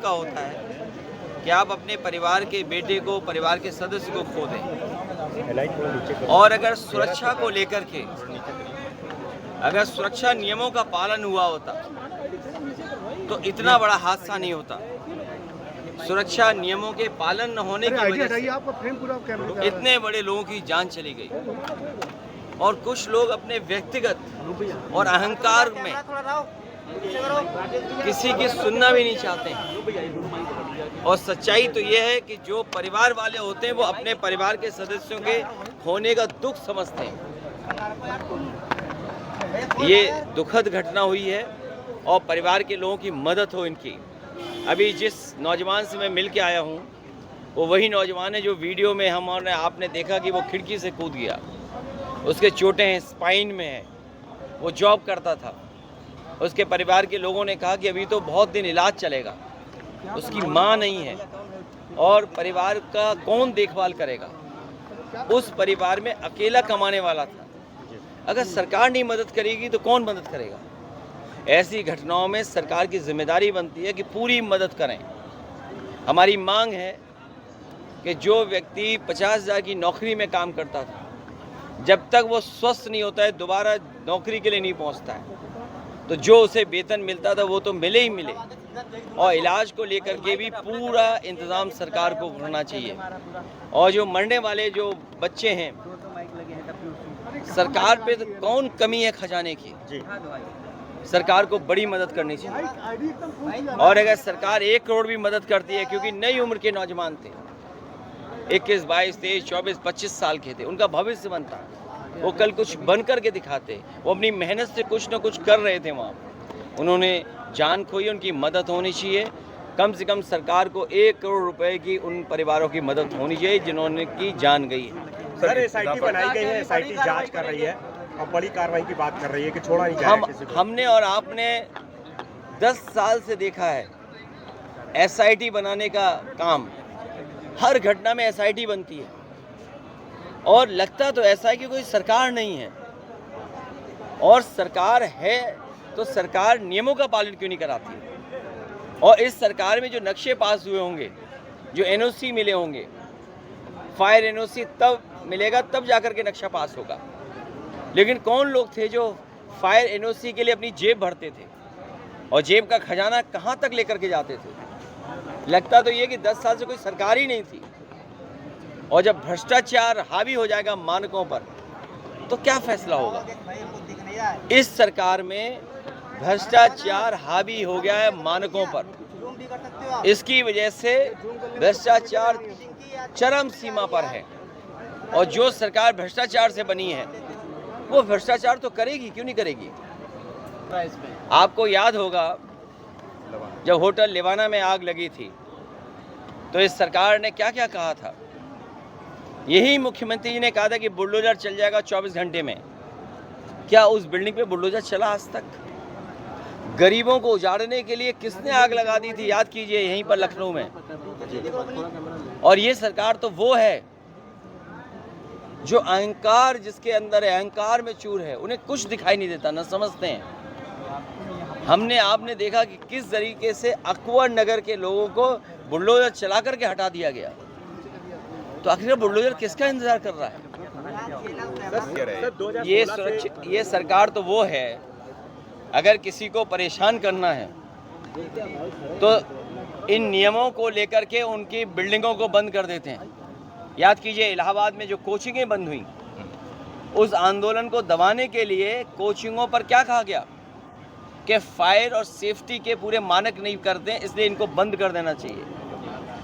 का होता है कि आप अपने परिवार के बेटे को, परिवार के सदस्य को खो दें। और अगर सुरक्षा को लेकर के अगर सुरक्षा नियमों का पालन हुआ होता तो इतना बड़ा हादसा नहीं होता। सुरक्षा नियमों के पालन न होने की वजह से इतने बड़े लोगों की जान चली गई। और कुछ लोग अपने व्यक्तिगत और अहंकार में किसी की सुनना भी नहीं चाहते हैं। और सच्चाई तो ये है कि जो परिवार वाले होते हैं वो अपने परिवार के सदस्यों के होने का दुख समझते हैं। ये दुखद घटना हुई है और परिवार के लोगों की मदद हो इनकी। अभी जिस नौजवान से मैं मिल के आया हूँ वो वही नौजवान है जो वीडियो में आपने देखा कि वो खिड़की से कूद गया। उसके चोटें हैं, स्पाइन में है, वो जॉब करता था। उसके परिवार के लोगों ने कहा कि अभी तो बहुत दिन इलाज चलेगा, उसकी माँ नहीं है और परिवार का कौन देखभाल करेगा। उस परिवार में अकेला कमाने वाला था। अगर सरकार नहीं मदद करेगी तो कौन मदद करेगा। ऐसी घटनाओं में सरकार की जिम्मेदारी बनती है कि पूरी मदद करें। हमारी मांग है कि जो व्यक्ति 50,000 की नौकरी में काम करता था, जब तक वो स्वस्थ नहीं होता है दोबारा नौकरी के लिए नहीं पहुंचता है, तो जो उसे वेतन मिलता था वो तो मिले ही मिले। और इलाज को लेकर के भी पूरा इंतज़ाम सरकार को करना चाहिए। और जो मरने वाले जो बच्चे हैं, सरकार पे तो कौन कमी है खजाने की। सरकार को बड़ी मदद करनी चाहिए। और अगर सरकार 1 करोड़ भी मदद करती है, क्योंकि नई उम्र के नौजवान थे, 21, 22, 23, 24, 25 साल के थे, उनका भविष्य बनता, वो कल कुछ बन करके दिखाते। वो अपनी मेहनत से कुछ न कुछ कर रहे थे वहाँ, उन्होंने जान खोई। उनकी मदद होनी चाहिए। कम से कम सरकार को 1 करोड़ रुपए की उन परिवारों की मदद होनी चाहिए जिन्होंने की जान गई है। सर, एसआईटी बनाई गई है, एसआईटी जांच कर रही है और बड़ी कार्रवाई की बात कर रही है कि छोड़ा नहीं जाएगा किसी को। हमने और आपने 10 साल से देखा है एसआईटी बनाने का काम। हर घटना में एसआईटी बनती है और लगता तो ऐसा है कि कोई सरकार नहीं है। और सरकार है तो सरकार नियमों का पालन क्यों नहीं कराती। और इस सरकार में जो नक्शे पास हुए होंगे, जो एनओसी मिले होंगे, फायर एनओसी तब मिलेगा तब जाकर के नक्शा पास होगा। लेकिन कौन लोग थे जो फायर एनओसी के लिए अपनी जेब भरते थे और जेब का खजाना कहाँ तक लेकर के जाते थे। लगता तो ये कि 10 साल से कोई सरकार ही नहीं थी। और जब भ्रष्टाचार हावी हो जाएगा मानकों पर तो क्या फैसला होगा। इस सरकार में भ्रष्टाचार हावी हो गया है मानकों पर। इसकी वजह से भ्रष्टाचार चरम सीमा पर है। और जो सरकार भ्रष्टाचार से बनी है वो भ्रष्टाचार तो करेगी, क्यों नहीं करेगी। आपको याद होगा जब होटल लिवाना में आग लगी थी तो इस सरकार ने क्या क्या कहा था। यही मुख्यमंत्री जी ने कहा था कि बुलडोजर चल जाएगा 24 घंटे में। क्या उस बिल्डिंग पे बुलडोजर चला आज तक। गरीबों को उजाड़ने के लिए किसने आग लगा दी थी, याद कीजिए, यहीं पर लखनऊ में। और ये सरकार तो वो है जो अहंकार जिसके अंदर है, अहंकार में चूर है, उन्हें कुछ दिखाई नहीं देता, न समझते हैं। हमने आपने देखा कि किस तरीके से अकबर नगर के लोगों को बुलडोजर चला करके हटा दिया गया। तो आखिर बुलडोजर किसका इंतजार कर रहा है। ये सरकार तो वो है, अगर किसी को परेशान करना है तो इन नियमों को लेकर के उनकी बिल्डिंगों को बंद कर देते हैं। याद कीजिए इलाहाबाद में जो कोचिंगें बंद हुई, उस आंदोलन को दबाने के लिए कोचिंगों पर क्या कहा गया कि फायर और सेफ्टी के पूरे मानक नहीं करते हैं, इसलिए इनको बंद कर देना चाहिए।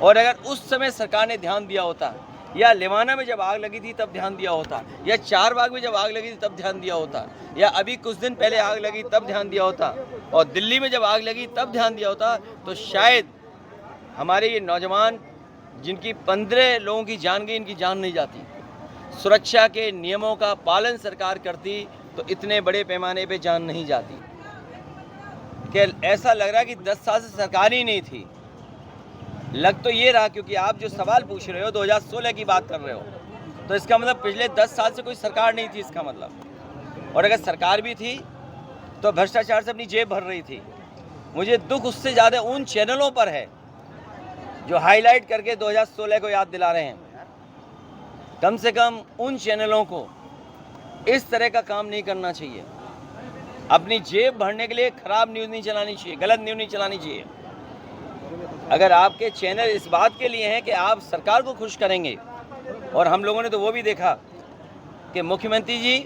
और अगर उस समय सरकार ने ध्यान दिया होता, या लिवाना में जब आग लगी थी तब ध्यान दिया होता, या चारबाग में जब आग लगी थी तब ध्यान दिया होता, या अभी कुछ दिन पहले आग लगी तब ध्यान दिया होता, और दिल्ली में जब आग लगी तब ध्यान दिया होता, तो शायद हमारे ये नौजवान जिनकी 15 लोगों की जान गई, इनकी जान नहीं जाती। सुरक्षा के नियमों का पालन सरकार करती तो इतने बड़े पैमाने पे जान नहीं जाती। कि ऐसा लग रहा है कि 10 साल से सरकार ही नहीं थी। लग तो ये रहा, क्योंकि आप जो सवाल पूछ रहे हो 2016 की बात कर रहे हो, तो इसका मतलब पिछले 10 साल से कोई सरकार नहीं थी इसका मतलब। और अगर सरकार भी थी तो भ्रष्टाचार से अपनी जेब भर रही थी। मुझे दुख उससे ज़्यादा उन चैनलों पर है जो हाईलाइट करके 2016 को याद दिला रहे हैं। कम से कम उन चैनलों को इस तरह का काम नहीं करना चाहिए। अपनी जेब भरने के लिए खराब न्यूज़ नहीं चलानी चाहिए, गलत न्यूज़ नहीं चलानी चाहिए। अगर आपके चैनल इस बात के लिए हैं कि आप सरकार को खुश करेंगे, और हम लोगों ने तो वो भी देखा कि मुख्यमंत्री जी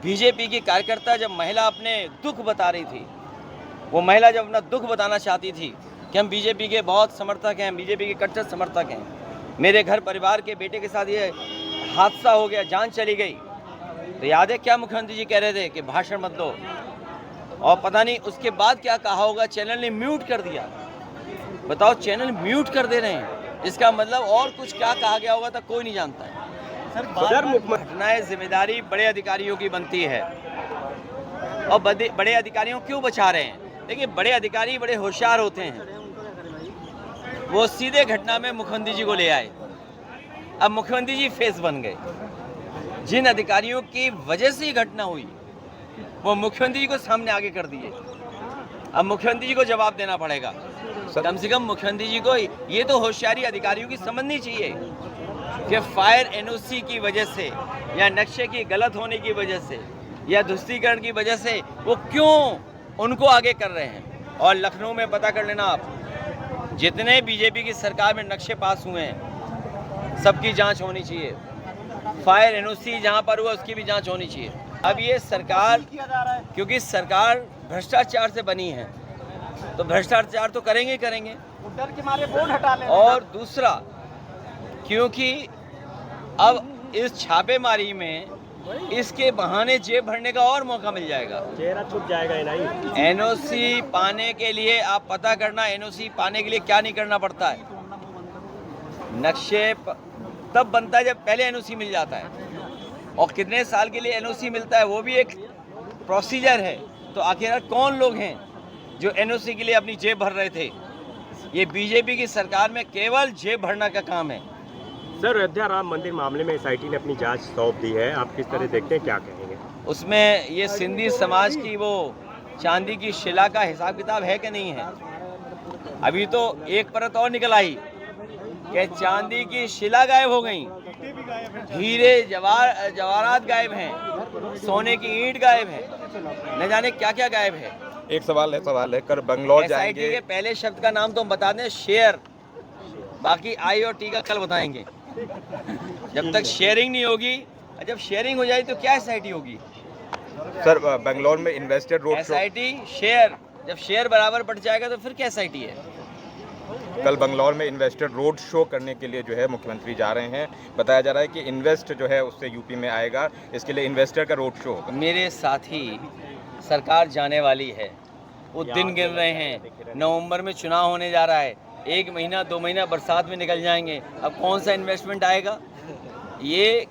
बीजेपी की कार्यकर्ता जब महिला अपने दुख बता रही थी, वो महिला जब अपना दुख बताना चाहती थी कि हम बीजेपी के बहुत समर्थक हैं, बीजेपी के कट्टर समर्थक हैं, मेरे घर परिवार के बेटे के साथ ये हादसा हो गया, जान चली गई, तो याद है क्या मुख्यमंत्री जी कह रहे थे कि भाषण मत दो, और पता नहीं उसके बाद क्या कहा होगा, चैनल ने म्यूट कर दिया। बताओ, चैनल म्यूट कर दे रहे हैं, इसका मतलब और कुछ क्या कहा गया होगा तो कोई नहीं जानता है। सर घटनाएं जिम्मेदारी बड़े अधिकारियों की बनती है, और बड़े अधिकारियों क्यों बचा रहे हैं? देखिए, बड़े अधिकारी बड़े होशियार होते हैं, वो सीधे घटना में मुख्यमंत्री जी को ले आए। अब मुख्यमंत्री जी फेस बन गए। जिन अधिकारियों की वजह से ये घटना हुई, वो मुख्यमंत्री जी को सामने आगे कर दिए। अब मुख्यमंत्री जी को जवाब देना पड़ेगा। कम से कम मुख्यमंत्री जी को ये तो होशियारी अधिकारियों की समझनी चाहिए कि फायर एनओसी की वजह से, या नक्शे की गलत होने की वजह से, या ध्वस्तीकरण की वजह से वो क्यों उनको आगे कर रहे हैं। और लखनऊ में पता कर लेना आप, जितने बीजेपी की सरकार में नक्शे पास हुए हैं, सबकी जांच होनी चाहिए। फायर एनओसी जहां पर हुआ उसकी भी जांच होनी चाहिए। अब ये सरकार, क्योंकि सरकार भ्रष्टाचार से बनी है, तो भ्रष्टाचार तो करेंगे ही करेंगे। डर के मारे बोर्ड हटा ले। और दूसरा, क्योंकि अब इस छापेमारी में इसके बहाने जेब भरने का और मौका मिल जाएगा, चेहरा छुप जाएगा नहीं। एनओसी पाने के लिए आप पता करना, एनओसी पाने के लिए क्या नहीं करना पड़ता है। नक्शे तब बनता है जब पहले एनओसी मिल जाता है, और कितने साल के लिए एनओसी मिलता है वो भी एक प्रोसीजर है। तो आखिर कौन लोग हैं जो एनओसी के लिए अपनी जेब भर रहे थे? ये बीजेपी की सरकार में केवल जेब भरना का काम है। सर, अयोध्या राम मंदिर मामले में एसआईटी ने अपनी जांच सौंप दी है, आप किस तरह देखते हैं, क्या कहेंगे? उसमें ये सिंधी समाज की वो चांदी की शिला का हिसाब किताब है कि नहीं है? अभी तो एक परत और निकल आई कि चांदी की शिला गायब हो गई, हीरे जवाहरात गायब हैं, सोने की ईंट गायब है, न जाने क्या क्या गायब है। एक सवाल है, कर बंगलौर जाएंगे। एसआईटी के पहले शब्द का नाम तो हम बता दें, शेयर। बाकी आई और टी का कल बताएंगे। जब तक शेयरिंग नहीं होगी, जब शेयरिंग हो जाए तो क्या एसआईटी होगी? सर, बंगलौर में investor road show, SIT share, जब शेयर बराबर बढ़ जाएगा तो फिर क्या एसआईटी है? कल बंगलौर में इन्वेस्टर रोड शो करने के लिए जो है मुख्यमंत्री जा रहे हैं। बताया जा रहा है कि इन्वेस्ट जो है उससे यूपी में आएगा, इसके लिए इन्वेस्टर का रोड शो होगा। मेरे साथी, सरकार जाने वाली है, वो दिन गिन रहे हैं। नवंबर में चुनाव होने जा रहा है, 1 महीना 2 महीना बरसात में निकल जाएंगे। अब कौन सा इन्वेस्टमेंट आएगा? ये